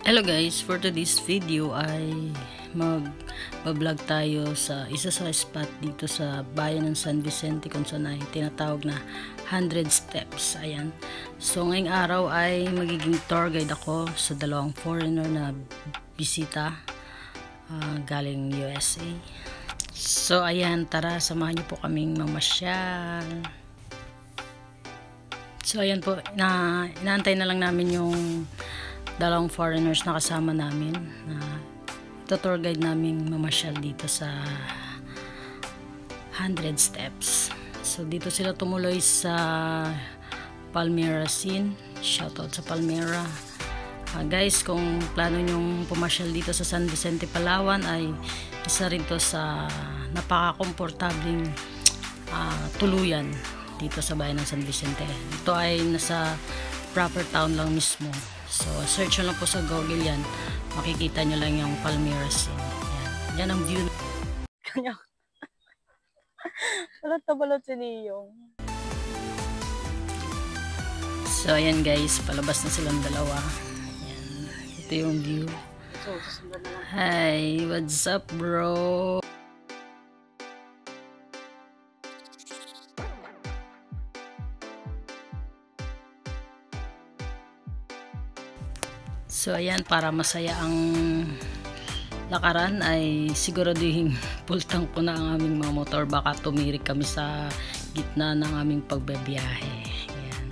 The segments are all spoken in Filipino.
Hello guys, for today's video ay mag-vlog tayo sa isa sa spot dito sa bayan ng San Vicente kung saan ay tinatawag na 100 Steps. Ayan. So ngayong araw ay magiging tour guide ako sa dalawang foreigner na bisita galing USA. So ayan, tara samahan niyo po kaming mamasyal. So ayan po, inaantay na lang namin yung dalawang foreigners na kasama namin na tour guide namin mamasyal dito sa 100 Steps. So dito sila tumuloy sa Palmyra scene. Shoutout sa Palmyra. Guys, kung plano nyong pumasyal dito sa San Vicente, Palawan, ay isa rin to sa napaka-komportabling tuluyan dito sa bayan ng San Vicente. Ito ay nasa proper town lang mismo. So, search nyo lang po sa Google yan. Makikita nyo lang yung Palmyra scene. Yan. Yan ang view. Kanya. Balot na balot si Niyong. So, ayan guys. Palabas na silang dalawa. Yan. Ito yung view. So, susunod na lang. Hi! What's up, bro? So ayan, para masaya ang lakaran ay siguraduhin full tank ko na ang aming mga motor, baka tumirik kami sa gitna ng aming pagbabiyahe. Ayan.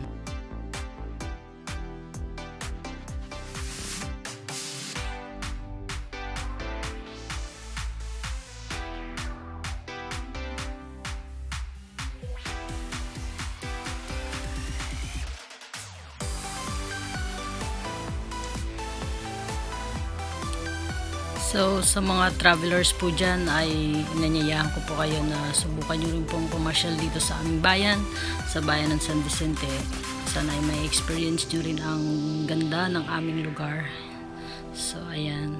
So, sa mga travelers po dyan ay inanyayahan ko po kayo na subukan nyo rin pong pumasyal dito sa aming bayan, sa bayan ng San Vicente. Sana ay may experience nyo rin ang ganda ng aming lugar. So, ayan.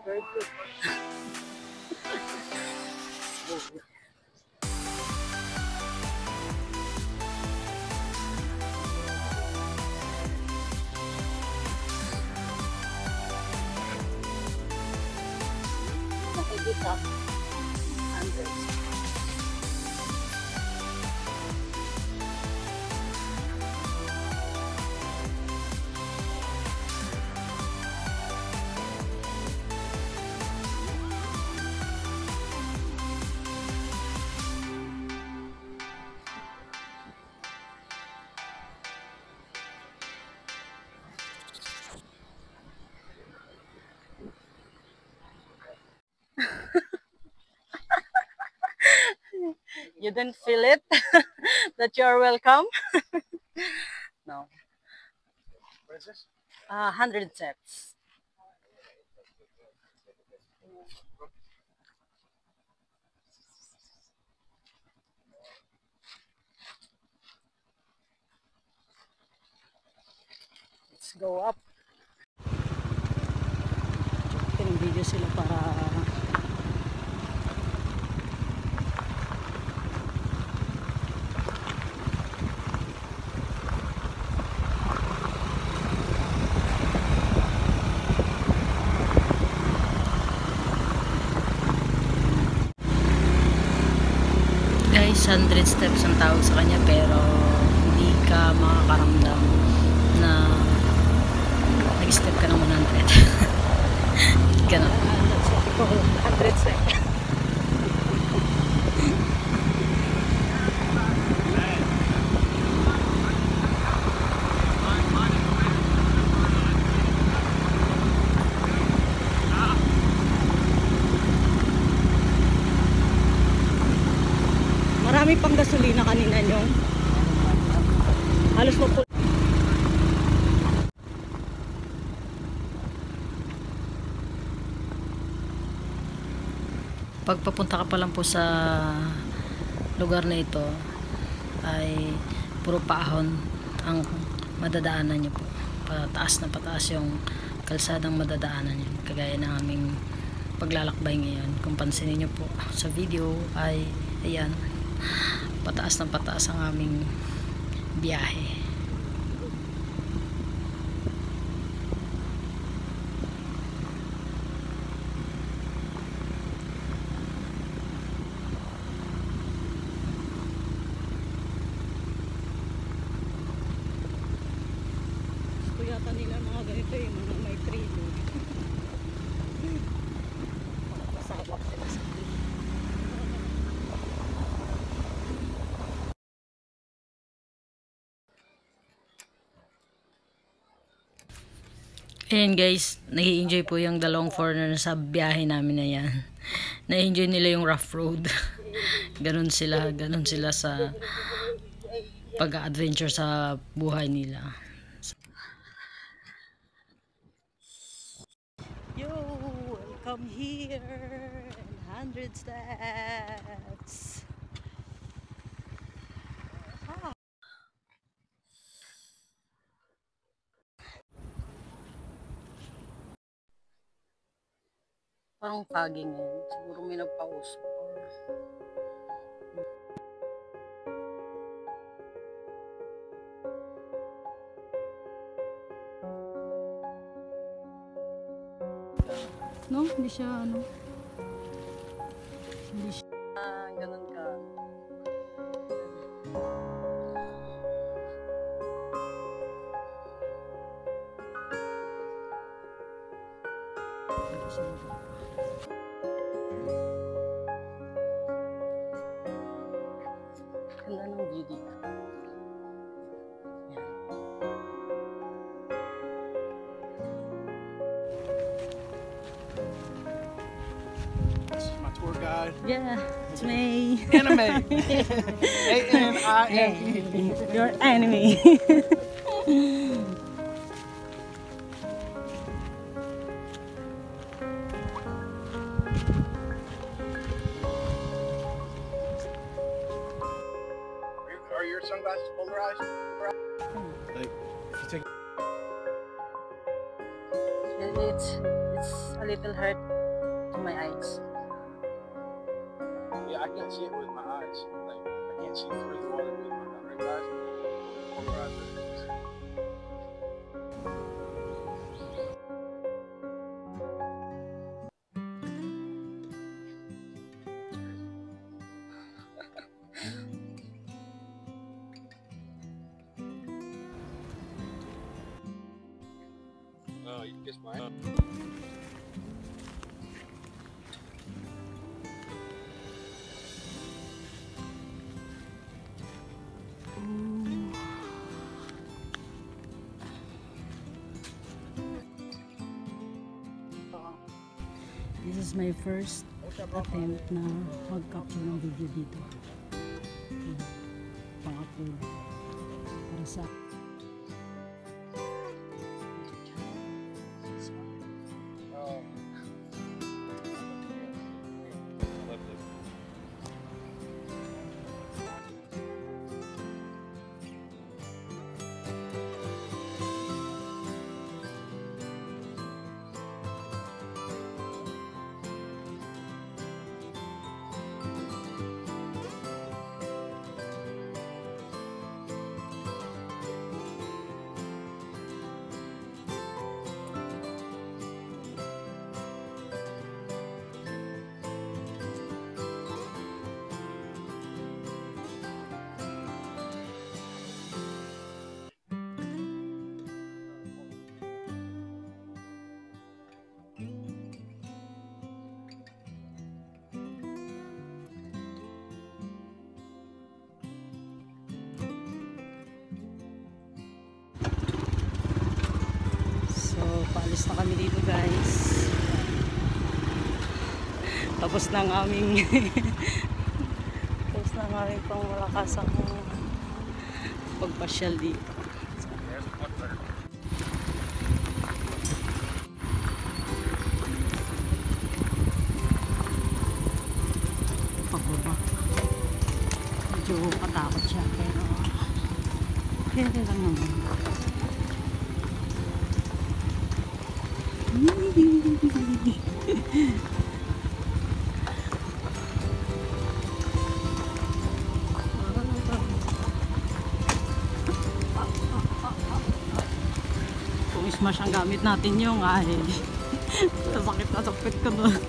Very good. Nakikita. 100. You didn't feel it? That you are welcome? No. What is this? 100 steps. Let's go up. Pinag-video sila para guys, 100 steps ang tawag sa kanya, pero hindi ka makakaramdam na nag-step ka ng 100. Ganun. That's what we call 100 steps. Marami pang gasolina kanina nyo. Halos mapul. Pag papunta ka pa lang po sa lugar na ito ay puro paahon ang madadaanan nyo po. Pataas na pataas yung kalsadang madadaanan nyo, kagaya ng aming paglalakbay ngayon. Kung pansinin nyo po sa video ay ayan, pataas na pataas ang aming biyahe. Gusto yata nila mga ganito yung mga may trilo. Pasabak sila sa trilo. Ayan guys, nag-i-enjoy po yung dalawang foreigner sa biyahe namin na yan. Na-enjoy nila yung rough road. Ganun sila sa pag-adventure sa buhay nila. Yo, welcome here in 100 steps. Parang foggy ngayon. Siguro may nagpa-usap. No, hindi siya ano. Hindi siya ganun ka. Ganda ng view dito. This is my tour guide. Yeah, it's me. Anime. A-N-I-M-E. Your enemy. Are your sunglasses polarized? Like, if you take It's a little hurt to my eyes. yeah, I can't see it with my eyes. Like, I can't see through the water with my direct eyes. Polarized it is. Oh, you kissed my hand. This is my first attempt na mag-capture ng video dito. Pang-upload. Para sa paalis na kami dito guys. Tapos na ang aming tapos na ang aming pangmalakasang pagpasyal dito. Kaya lang naman. Kung smash ang gamit natin yung ay sakit na sakit ka doon.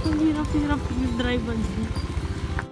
Ang hirap-hirap yung driver.